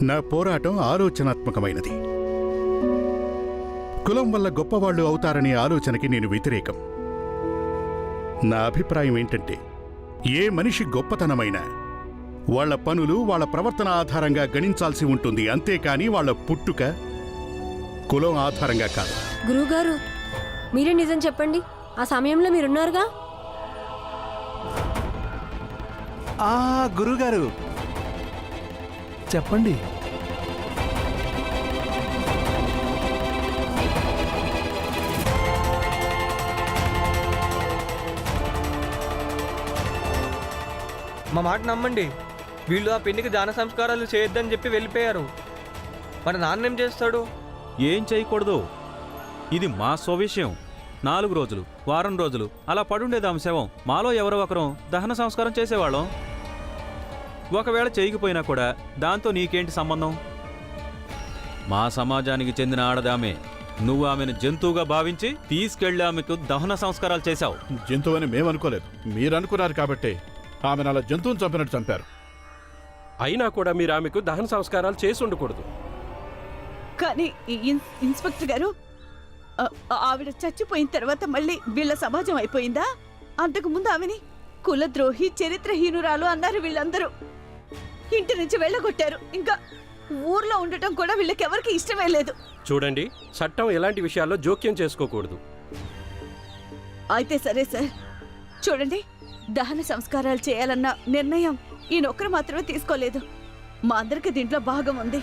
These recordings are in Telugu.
నా పోరాటం ఆలోచనాత్మకమైనది. కులం వల్ల గొప్పవాళ్లు అవుతారనే ఆలోచనకి నేను వ్యతిరేకం. నా అభిప్రాయం ఏంటంటే, ఏ మనిషి గొప్పతనమైనా వాళ్ల పనులు, వాళ్ల ప్రవర్తన ఆధారంగా గణించాల్సి ఉంటుంది, అంతేకాని వాళ్ల పుట్టుక కులం ఆధారంగా కాదు. గురువుగారు, మీరే నిజం చెప్పండి. ఆ సమయంలో మీరున్నారుగా? గురుగారు చెప్పండి. మా మాట నమ్మండి. వీళ్ళు ఆ పెళ్లికి దాన సంస్కారాలు చేయొద్దని చెప్పి వెళ్ళిపోయారు. మరి నాన్నేం చేస్తాడు? ఏం చేయకూడదు. ఇది మా స్వవిషయం. 4 రోజులు, వారం రోజులు అలా పడుండేదాం శవం. మాలో ఎవరో ఒకరం దహన సంస్కారం చేసేవాళ్ళం. ఒకవేళ చేయకపోయినా కూడా దాంతో నీకేంటి సంబంధం? మా సమాజానికి చెందిన ఆడదామే. నువ్వు ఆమెను జంతువుగా భావించి తీసుకెళ్లి ఆమెకు దహన సంస్కారాలు చేశావు. జంతువు అని మేమనుకోలేదు, మీరనుకున్నారు కాబట్టే ఆమెను అలా జంతువుని చంపినట్టు చంపారు. అయినా కూడా మీరు ఆమెకు దహన సంస్కారాలు చేసి ఉండకూడదు. కానీ ఇన్స్పెక్టర్ గారు, ఆవిడ చచ్చిపోయిన తర్వాత మళ్ళీ వీళ్ళ సమాజం అయిపోయిందా? అంతకుముందు ఆమెని కులద్రోహి, చరిత్రహీనురాలు అన్నారు వీళ్ళందరూ. ఇంటి నుంచి వెళ్ళగొట్టారు. ఇంకా ఊర్లో ఉండటం కూడా వీళ్ళకెవరికి ఇష్టమే లేదు. చూడండి, చట్టం ఎలాంటి విషయాల్లో జోక్యం చేసుకోకూడదు. అయితే సరే సార్, చూడండి, దహన సంస్కారాలు చేయాలన్న నిర్ణయం ఈయనొక్కరు మాత్రమే తీసుకోలేదు. మా అందరికి దీంట్లో భాగం ఉంది.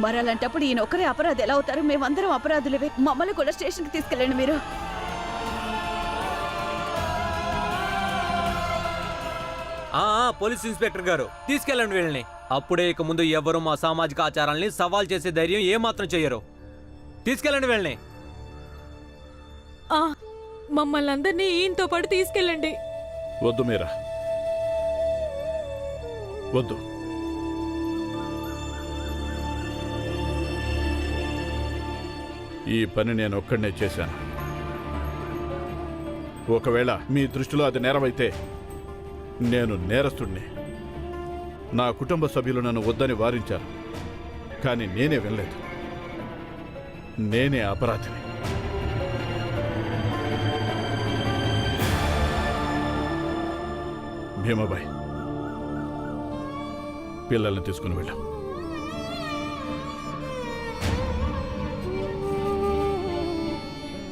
మరి అలాంటప్పుడు ఈయన ఒక్కరే అపరాధి ఎలా అవుతారు? మేమందరం అపరాధులవే. మమ్మల్ని కూడా స్టేషన్కి తీసుకెళ్ళండి మీరు. పోలీస్ ఇన్స్పెక్టర్ గారు, తీసుకెళ్ళండి వీళ్ళని. అప్పుడే ఇక ముందు ఎవరు మా సామాజిక ఆచారాల్ని సవాల్ చేసే ధైర్యం ఏమాత్రం చెయ్యరు. తీసుకెళ్ళండి వీళ్ళని. మమ్మల్ని అందరినీ ఈయనతో పాటు తీసుకెళ్ళండి. వద్దు మీరా, వద్దు. ఈ పని నేను ఒక్కడనే చేశాను. ఒకవేళ మీ దృష్టిలో అది నేరమైతే నేను నేరస్తుడిని. నా కుటుంబ సభ్యులు నన్ను వద్దని వారించారు, కానీ నేనే వినలేదు. నేనే అపరాధిని. భీమాబాయ్, పిల్లల్ని తీసుకుని వెళ్ళాం.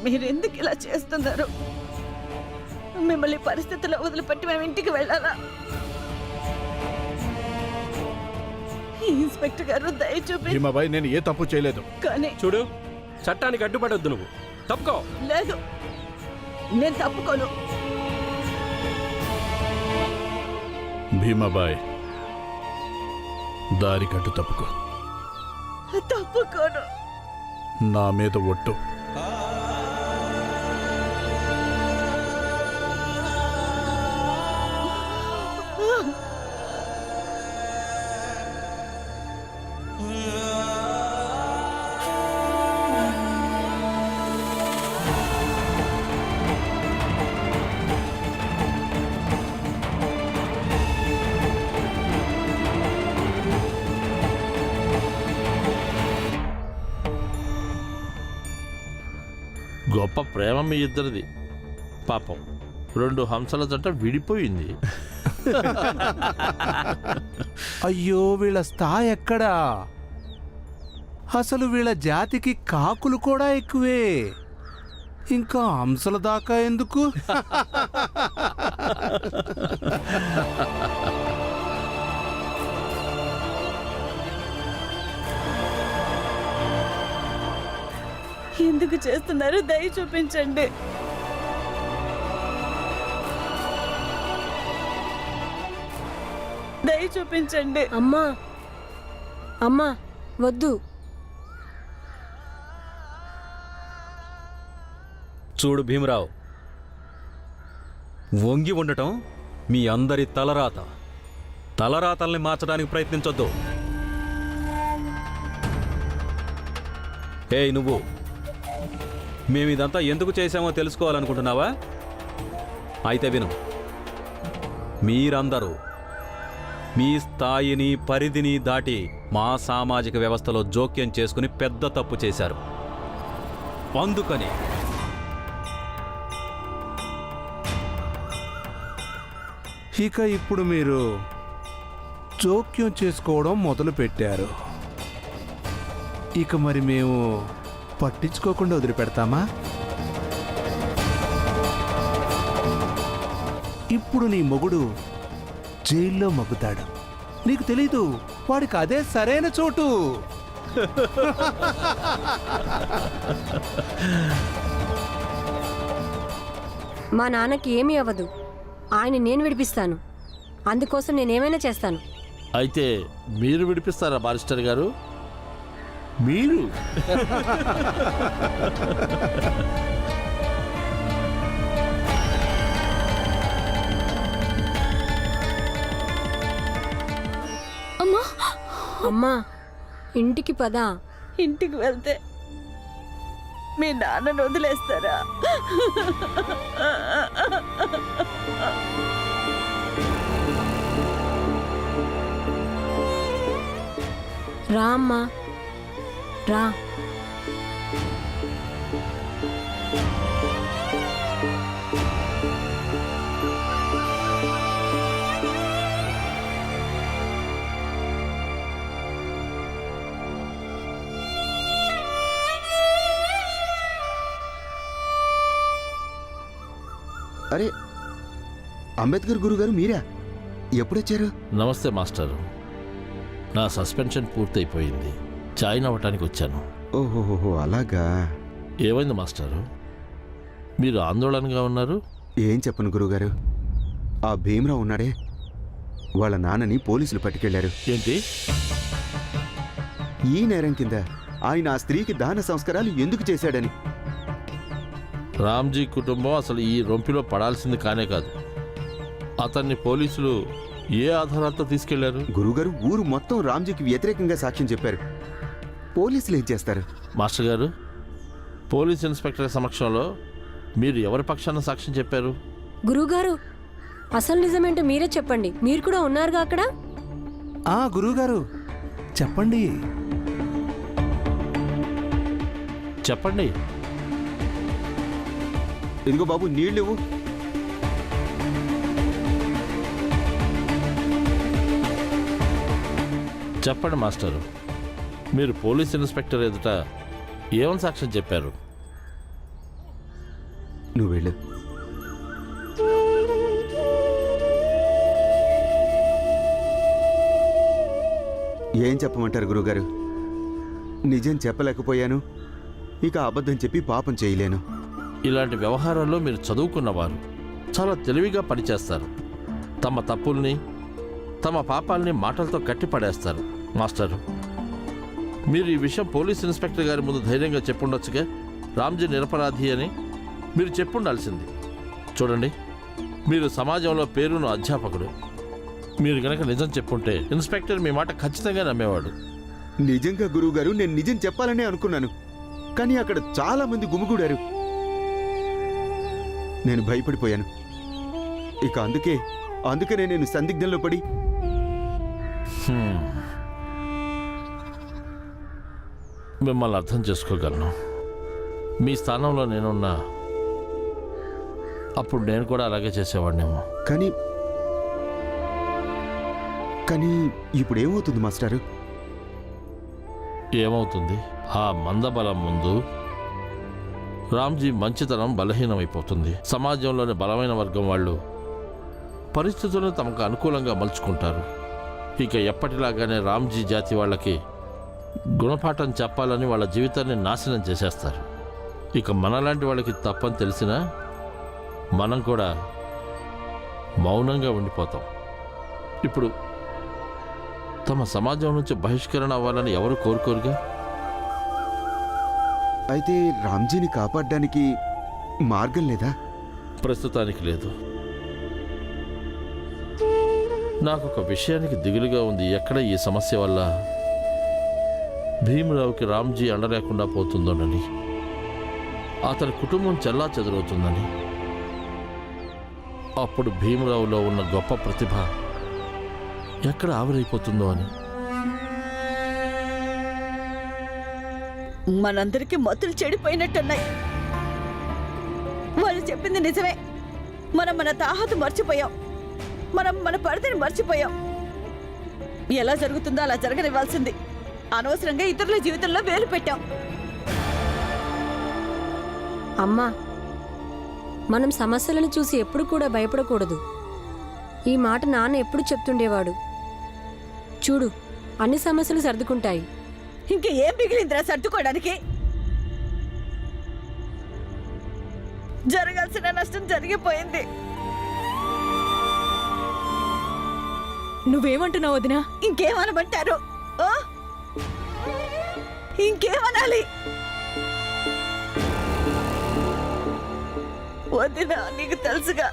మీరెందుకు ఇలా చేస్తున్నారు? మిమ్మల్ని పరిస్థితుల్లో వదిలిపెట్టి మేము ఇంటికి వెళ్ళాలా? ఇన్స్పెక్టర్ గారు, దయచూపి. భీమాబాయ్, నేను ఏ తప్పు చేయలేదు. కానీ చూడు, చట్టానికి అడ్డుపడొద్దు. నువ్వు తప్పుకో. లేదు, నేను తప్పుకోను. భీమాబాయ్, దారి కట్టు తప్పుకో. తప్పుకోను. నా మీద ఒట్టు. గొప్ప ప్రేమ మీ ఇద్దరిది. పాపం 2 హంసల జంట విడిపోయింది. అయ్యో, వీళ్ళ స్థాయి ఎక్కడా? అసలు వీళ్ళ జాతికి కాకులు కూడా ఎక్కువే, ఇంకా హంసల దాకా ఎందుకు? ఎందుకు చేస్తున్నారు? దయ చూపించండి. దయ చూపించండి. అమ్మా, అమ్మా, వద్దు. చూడు భీమరావు, వంగి ఉండటం మీ అందరి తలరాత. తలరాతల్ని మార్చడానికి ప్రయత్నించొద్దు. ఏయ్ నువ్వు, మేమిదంతా ఎందుకు చేశామో తెలుసుకోవాలనుకుంటున్నావా? అయితే విను. మీరందరూ మీ స్థాయిని పరిధిని దాటి మా సామాజిక వ్యవస్థలో జోక్యం చేసుకుని పెద్ద తప్పు చేశారు. అందుకని ఇక ఇప్పుడు మీరు జోక్యం చేసుకోవడం మొదలు పెట్టారు. ఇక మరి మేము పట్టించుకోకుండా వదిలిపెడతామా? ఇప్పుడు నీ మొగుడు జైల్లో మగ్గుతాడు. నీకు తెలీదు, వాడికి అదే సరైన చోటు. మా నాన్నకి ఏమీ అవ్వదు. ఆయన నేను విడిపిస్తాను. అందుకోసం నేనేమైనా చేస్తాను. అయితే మీరు విడిపిస్తారా బారిస్టర్ గారు? మీరు అమ్మా, అమ్మా, ఇంటికి పదా. ఇంటికి వెళ్తే మీ నాన్నను వదిలేస్తారా? రా అమ్మా, రా. అరే, అంబేద్కర్ గురుగారు మీరా? ఎప్పుడొచ్చారు? నమస్తే మాస్టరు. నా సస్పెన్షన్ పూర్తయిపోయింది. జాయిన్ అవ్వటానికి వచ్చాను. ఓహోహో, అలాగా. ఏమైంది మాస్టరు, మీరు ఆందోళనగా ఉన్నారు? ఏం చెప్పను గురుగారు, ఆ భీమరావు ఉన్నాడే, వాళ్ళ నాన్నని పోలీసులు పట్టుకెళ్లారు. ఏంటి? ఈ నేరం కింద ఆయన ఆ స్త్రీకి దాన సంస్కారాలు ఎందుకు చేశాడని. రామ్జీ కుటుంబం అసలు ఈ రొంపిలో పడాల్సింది కానే కాదు. అతన్ని పోలీసులు ఏ ఆధారాలతో తీసుకెళ్లారు? గురుగారు, ఊరు మొత్తం రామ్జీకి వ్యతిరేకంగా సాక్ష్యం చెప్పారు. పోలీసులు ఏం చేస్తారు? మాస్టర్ గారు, పోలీస్ ఇన్స్పెక్టర్ సమక్షంలో మీరు ఎవరి పక్షాన సాక్ష్యం చెప్పారు? గురువుగారు, అసలు నిజమేంటో మీరే చెప్పండి. మీరు కూడా ఉన్నారుగా అక్కడ. గురువుగారు చెప్పండి. చెప్పండి. ఇదిగో బాబు, నీళ్ళు ఇవ్వు. చెప్పండి మాస్టరు, మీరు పోలీస్ ఇన్స్పెక్టర్ ఎదుట ఏమని సాక్ష్యం చెప్పారు? నువ్వు వెళ్ళు. ఏం చెప్పమంటారు గురుగారు? నిజం చెప్పలేకపోయాను, ఇక అబద్ధం చెప్పి పాపం చేయలేను. ఇలాంటి వ్యవహారాల్లో మీరు చదువుకున్నవారు, చాలా తెలివిగా పనిచేస్తారు. తమ తప్పుల్ని, తమ పాపాలని మాటలతో కట్టిపడేస్తారు. మాస్టరు, మీరు ఈ విషయం పోలీస్ ఇన్స్పెక్టర్ గారి ముందు ధైర్యంగా చెప్పుండొచ్చుగా. రామ్జీ నిరపరాధి అని మీరు చెప్పుండాల్సింది. చూడండి, మీరు సమాజంలో పేరును అధ్యాపకుడు. మీరు గనక నిజం చెప్పుంటే ఇన్స్పెక్టర్ మీ మాట ఖచ్చితంగా నమ్మేవాడు. నిజంగా గురువుగారు, నేను నిజం చెప్పాలనే అనుకున్నాను, కానీ అక్కడ చాలా మంది గుమిగూడారు. నేను భయపడిపోయాను. ఇక అందుకనే నేను సందిగ్ధంలో పడి. మిమ్మల్ని అర్థం చేసుకోగలను. మీ స్థానంలో నేనున్నా అప్పుడు నేను కూడా అలాగే చేసేవాడినేమో. కానీ ఇప్పుడు ఏమవుతుంది మాస్టారు? ఏమవుతుంది? ఆ మందబలం ముందు రామ్జీ మంచితనం బలహీనమైపోతుంది. సమాజంలోని బలమైన వర్గం వాళ్ళు పరిస్థితులను తమకు అనుకూలంగా మలుచుకుంటారు. ఇక ఎప్పటిలాగానే రామ్జీ జాతి వాళ్ళకి గుణపాఠం చెప్పాలని వాళ్ళ జీవితాన్ని నాశనం చేసేస్తారు. ఇక మనలాంటి వాళ్ళకి తప్పని తెలిసినా మనం కూడా మౌనంగా ఉండిపోతాం. ఇప్పుడు తమ సమాజం నుంచి బహిష్కరణ అవ్వాలని ఎవరు కోరుకోరుగా. అయితే రామ్జీని కాపాడడానికి మార్గం లేదా? ప్రస్తుతానికి లేదు. నాకు ఒక విషయానికి దిగులుగా ఉంది. ఎక్కడ ఈ సమస్య వల్ల భీమరావుకి రామ్జీ అండలేకుండా పోతుందోనని. అతని కుటుంబం చెల్లా చెదరవుతుందని, అప్పుడు భీమరావులో ఉన్న గొప్ప ప్రతిభ ఎక్కడ ఆవిరైపోతుందో అని. మనందరికీ మతులు చెడిపోయినట్టున్నాయి. వాళ్ళు చెప్పింది నిజమే. మనం మన తాహతు మర్చిపోయాం. మనం మన పరిధిని మర్చిపోయాం. ఎలా జరుగుతుందో అలా జరగనివ్వాల్సింది. అనవసరంగా ఇతరుల జీవితంలో వేలు పెట్టాం. అమ్మా, మనం సమస్యలను చూసి ఎప్పుడు కూడా భయపడకూడదు. ఈ మాట నాన్న ఎప్పుడు చెప్తుండేవాడు. చూడు, అన్ని సమస్యలు సర్దుకుంటాయి. ఇంకా ఏం మిగిలిందిరా సర్దుకోవడానికి? జరగాల్సిన నష్టం జరిగిపోయింది. నువ్వేమంటున్నావు వదినా? ఇంకేమనమంటారు? ఆ? ఇంకేమనాలి? వదినా, నీకు తెలుసుగా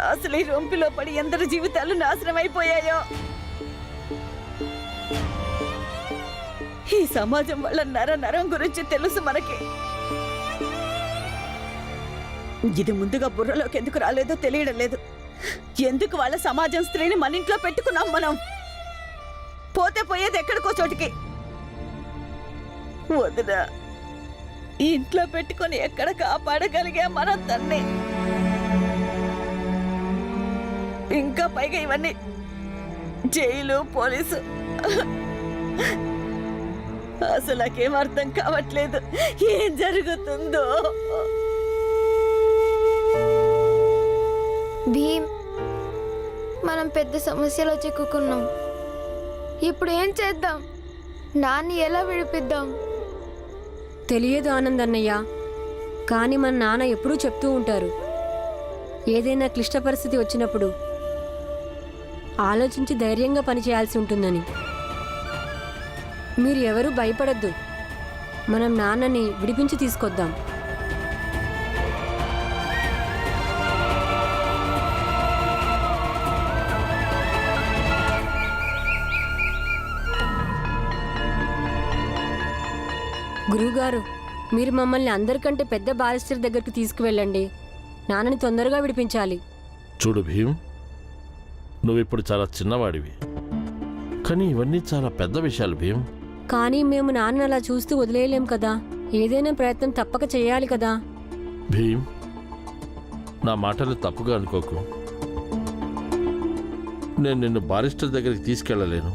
అసలు ఈ రొంపిలో పడి ఎందరి జీవితాలు నాశనం అయిపోయాయో. ఈ సమాజం వల్ల నరం గురించి తెలుసు మనకి. ఇది ముందుగా బుర్రలోకి ఎందుకు రాలేదో తెలియడం లేదు. ఎందుకు వాళ్ళ సమాజం స్త్రీని మన ఇంట్లో పెట్టుకున్నాం మనం? పోతే పోయేది ఎక్కడికో చోటికి. వదినా, ఈ ఇంట్లో పెట్టుకొని ఎక్కడ కాపాడగలిగా మనం తన్ని? ఇంకా పైగా ఇవన్నీ జైలు, పోలీసు. అసలు నాకేం అర్థం కావట్లేదు ఏం జరుగుతుందో. భీమ్, మనం పెద్ద సమస్యలో చిక్కుకున్నాం. ఇప్పుడు ఏం చేద్దాం? నాన్ని ఎలా విడిపిద్దాం? తెలియదు ఆనందన్నయ్య, కానీ మన నాన్న ఎప్పుడూ చెప్తూ ఉంటారు, ఏదైనా క్లిష్ట పరిస్థితి వచ్చినప్పుడు ఆలోచించి ధైర్యంగా పనిచేయాల్సి ఉంటుందని. మీరు ఎవరూ భయపడద్దు. మనం నాన్నని విడిపించి తీసుకొద్దాం. గురువుగారు, మీరు మమ్మల్ని అందరికంటే పెద్ద బారిస్టర్ దగ్గరికి తీసుకువెళ్ళండి. నాన్నని తొందరగా విడిపించాలి. చూడు భీమ్, నువ్విప్పుడు చాలా చిన్నవాడివి, కానీ ఇవన్నీ చాలా పెద్ద విషయాలు భీమ్. కానీ మేము నాన్న అలా చూస్తూ వదిలేయలేం కదా. ఏదైనా ప్రయత్నం తప్పక చేయాలి కదా. భీమ్, నా మాటలు తప్పుగా అనుకోకు. నేను నిన్ను బారిస్టర్ దగ్గరికి తీసుకెళ్ళలేను.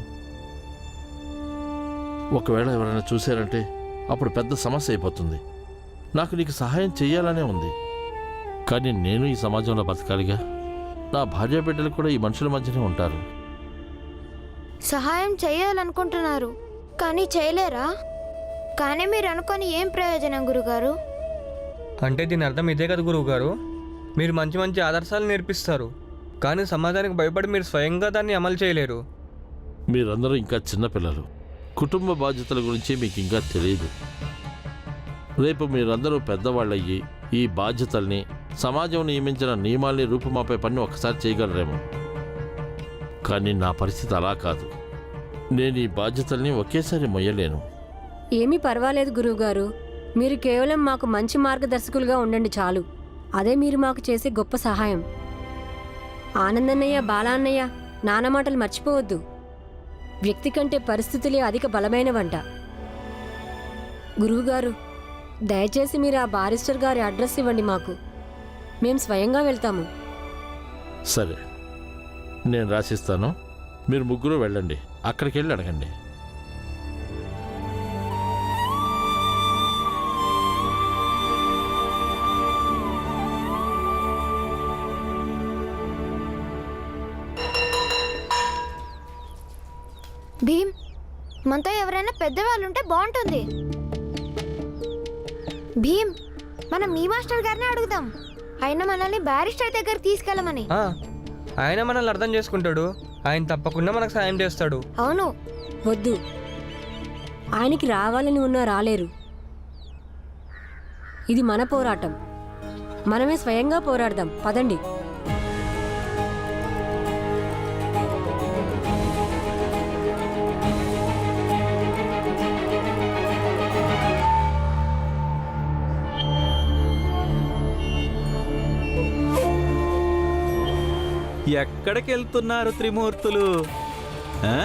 ఒకవేళ ఎవరైనా చూశారంటే అప్పుడు పెద్ద సమస్య అయిపోతుంది. నాకు నీకు సహాయం చెయ్యాలనే ఉంది, కానీ నేను ఈ సమాజంలో బతకాలిగా. నా భార్య బిడ్డలు కూడా ఈ మనుషుల మధ్యనే ఉంటారు. సహాయం చేయాలనుకుంటున్నారు, కానీ చేయలేరా? కానీ మీరు అనుకొని ఏం ప్రయోజనం గురుగారు? అంటే దీని అర్థం ఇదే కదా గురువుగారు, మీరు మంచి మంచి ఆదర్శాలు నేర్పిస్తారు, కానీ సమాజానికి భయపడి మీరు స్వయంగా దాన్ని అమలు చేయలేరు. మీరందరూ ఇంకా చిన్నపిల్లలు. కుటుంబ బాధ్యతల గురించి మీకు ఇంకా తెలియదు. రేపు మీరందరూ పెద్దవాళ్ళయ్యి ఈ బాధ్యతల్ని, సమాజం నియమించిన నియమాల్ని రూపుమాపే పని ఒకసారి చేయగలరేమో. కానీ నా పరిస్థితి అలా కాదు. నేను ఈ బాధ్యతల్ని ఒకేసారి మొయ్యలేను. ఏమీ పర్వాలేదు గురువుగారు, మీరు కేవలం మాకు మంచి మార్గదర్శకులుగా ఉండండి చాలు. అదే మీరు మాకు చేసే గొప్ప సహాయం. ఆనందన్నయ్య, బాలాన్నయ్య, నాన్న మాటలు మర్చిపోవద్దు. వ్యక్తి కంటే పరిస్థితులే అధిక బలమైనవంట. గురువుగారు, దయచేసి మీరు ఆ బారిస్టర్ గారి అడ్రస్ ఇవ్వండి మాకు. మేము స్వయంగా వెళ్తాము. సరే, నేను రాసిస్తాను. మీరు ముగ్గురు వెళ్ళండి, అక్కడికి వెళ్ళి అడగండి. భీమ్, మనతో ఎవరైనా పెద్దవాళ్ళుంటే బాగుంటుంది. భీమ్, మనం మీ మాస్టర్ గారిని అడుగుదాం. ఆయన మనల్ని బ్యారిస్టర్ దగ్గర తీసుకెళ్ళమని. ఆయన మనల్ని అర్థం చేసుకుంటాడు. ఆయన తప్పకుండా మనకు సాయం చేస్తాడు. అవును. వద్దు, ఆయనకి రావాలని ఉన్నా రాలేరు. ఇది మన పోరాటం. మనమే స్వయంగా పోరాడదాం. పదండి. ఎక్కడికి వెళ్తున్నారు త్రిమూర్తులు? ఆ?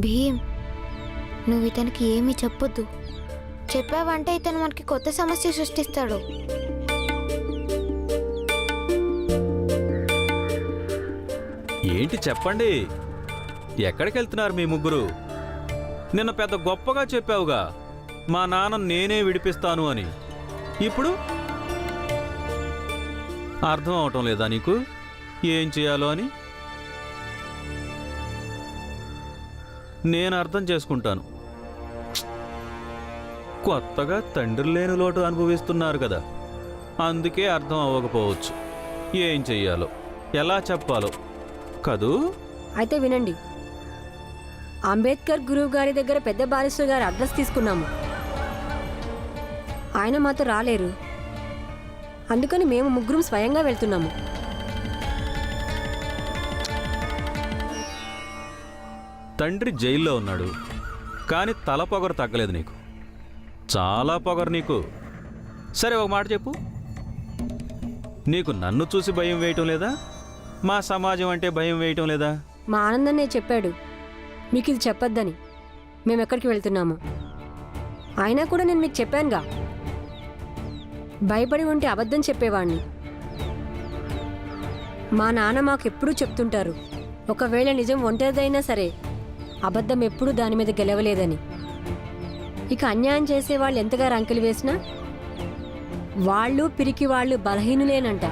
భీమ్, నువ్వు ఇతనికి ఏమీ చెప్పొద్దు. చెప్పావంటే ఇతను మనకి కొత్త సమస్య సృష్టిస్తాడు. ఏంటి చెప్పండి, ఎక్కడికి వెళ్తున్నారు మీ ముగ్గురు? నిన్న పెద్ద గొప్పగా చెప్పావుగా మా నాన్న నేనే విడిపిస్తాను అని. ఇప్పుడు అర్థం అవటం లేదా నీకు ఏం చేయాలో అని? నేను అర్థం చేసుకుంటాను. కొత్తగా తండ్రి లేని లోటు అనుభవిస్తున్నారు కదా, అందుకే అర్థం అవ్వకపోవచ్చు ఏం చెయ్యాలో, ఎలా చెప్పాలో కదూ. అయితే వినండి, అంబేద్కర్ గురువు గారి దగ్గర పెద్ద బారిస్టర్ గారి అడ్రస్ తీసుకున్నాము. ఆయన మాతో రాలేరు, అందుకని మేము ముగ్గురం స్వయంగా వెళ్తున్నాము. తండ్రి జైల్లో ఉన్నాడు, కానీ తల పొగరు తగ్గలేదు నీకు. చాలా పొగరు నీకు. సరే ఒక మాట చెప్పు, నీకు నన్ను చూసి భయం వేయటం లేదా? మా సమాజం అంటే భయం వేయటం లేదా? మా ఆనందన్నే చెప్పాడు మీకు ఇది చెప్పొద్దని, మేము ఎక్కడికి వెళ్తున్నాము. అయినా కూడా నేను మీకు చెప్పానుగా, భయపడి ఉంటే అబద్ధం చెప్పేవాణ్ణి. మా నాన్న మాకు ఎప్పుడూ చెప్తుంటారు, ఒకవేళ నిజం ఒంటరిదైనా సరే అబద్ధం ఎప్పుడూ దాని మీద గెలవలేదని. ఇక అన్యాయం చేసేవాళ్ళు ఎంతగా రంకెలు వేసినా వాళ్ళు పిరికి వాళ్ళు బలహీనులేనంట.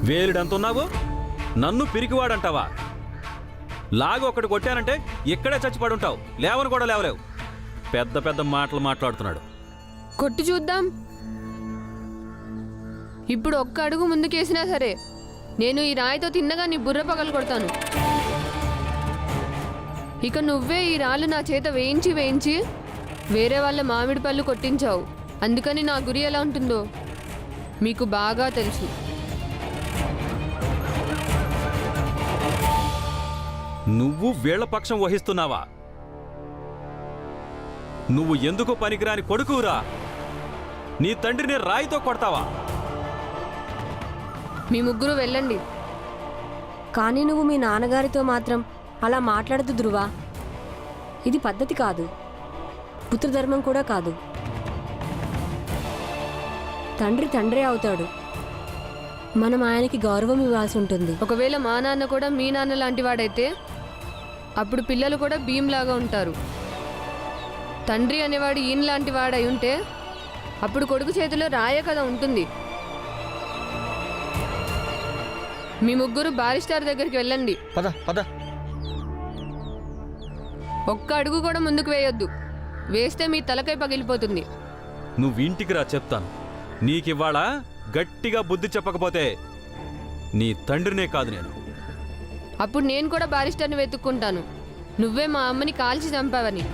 వేలుడంతున్నావు, నన్ను పిరికివాడంటావా? లాగి ఒకటి కొట్టానంటే ఇక్కడే చచ్చిపడుంటావు, లేవని కూడా లేవలేవు. పెద్ద పెద్ద మాటలు మాట్లాడుతున్నాడు. కొట్టి చూద్దాం. ఇప్పుడు ఒక్క అడుగు ముందుకేసినా సరే నేను ఈ రాయితో తిన్నగా నీ బుర్ర పగలు కొడతాను. ఇక నువ్వే ఈ రాళ్ళు నా చేత వేయించి వేయించి వేరే వాళ్ళ మామిడి పళ్ళు కొట్టించావు. అందుకని నా గురి ఎలా ఉంటుందో మీకు బాగా తెలుసు. నువ్వు వీళ్ల పక్షం వహిస్తున్నావా? నువ్వు ఎందుకు పనికిరాని కొడుకురా? నీ తండ్రిని రాయితో కొడతావా? మీ ముగ్గురు వెళ్ళండి. కానీ నువ్వు మీ నాన్నగారితో మాత్రం అలా మాట్లాడదు ధృవ. ఇది పద్ధతి కాదు, పుత్రధర్మం కూడా కాదు. తండ్రి తండ్రే అవుతాడు, మనం ఆయనకి గౌరవం ఇవ్వాల్సి ఉంటుంది. ఒకవేళ మా నాన్న కూడా మీ నాన్న లాంటి వాడైతే అప్పుడు పిల్లలు కూడా భీమ్లాగా ఉంటారు. తండ్రి అనేవాడు ఈయన లాంటి వాడై ఉంటే అప్పుడు కొడుకు చేతిలో రాయే కదా ఉంటుంది. మీ ముగ్గురు బారిస్టార్ దగ్గరికి వెళ్ళండి. పద పద. ఒక్క అడుగు కూడా ముందుకు వేయొద్దు, వేస్తే మీ తలకై పగిలిపోతుంది. నువ్వు ఇంటికి రా, చెప్తాను. నీకివ్వాళ గట్టిగా బుద్ధి చెప్పకపోతే నీ తండ్రినే కాదు నేను. అప్పుడు నేను కూడా బారిస్టర్ని వెతుక్కుంటాను, నువ్వే మా అమ్మని కాల్చి చంపావని.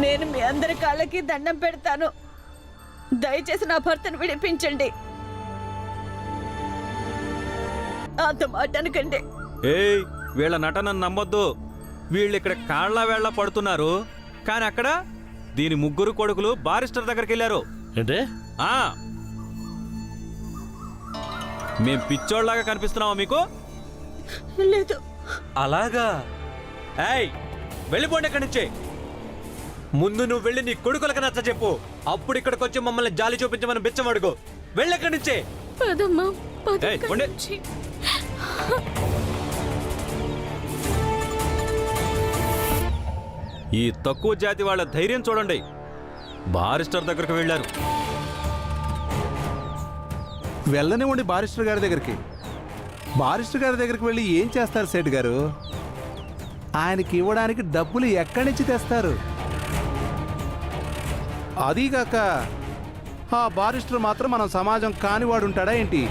నేను మీ అందరి కాళ్ళకి దండం పెడతాను, దయచేసి నా భర్తను విడిపించండి. అంత మాట అనకండి. ఏయ్, వీళ్ళ నటనను నమ్మొద్దు. వీళ్ళు ఇక్కడ కాళ్ళ వేళ్ల పడుతున్నారు, కానీ అక్కడ దీని ముగ్గురు కొడుకులు బారిస్టర్ దగ్గరికి వెళ్ళారు. ఏంటే? మేం పిచ్చోళ్ళలాగా కనిపిస్తున్నావా మీకు? లేదు. అలాగా? ఏయ్, వెళ్ళిపోండి ఎక్కడి నుంచి. ముందు నువ్వు వెళ్ళి నీ కొడుకులకు నచ్చ చెప్పు, అప్పుడు ఇక్కడికి వచ్చి మమ్మల్ని జాలి చూపించమని బిచ్చమడుగు. వెళ్ళెక్కడి నుంచే. ఏయ్, ఉండే. ఈ తక్కువ జాతి వాళ్ళ ధైర్యం చూడండి, బారిస్టర్ దగ్గరకు వెళ్ళారు. వెళ్ళనివ్వండి బారిస్టర్ గారి దగ్గరికి. బారిస్టర్ గారి దగ్గరికి వెళ్ళి ఏం చేస్తారు సేటు గారు? ఆయనకి ఇవ్వడానికి డబ్బులు ఎక్కడి నుంచి తెస్తారు? అదీగాక ఆ బారిస్టర్ మాత్రం మనం సమాజం కానివాడు ఉంటాడా ఏంటి?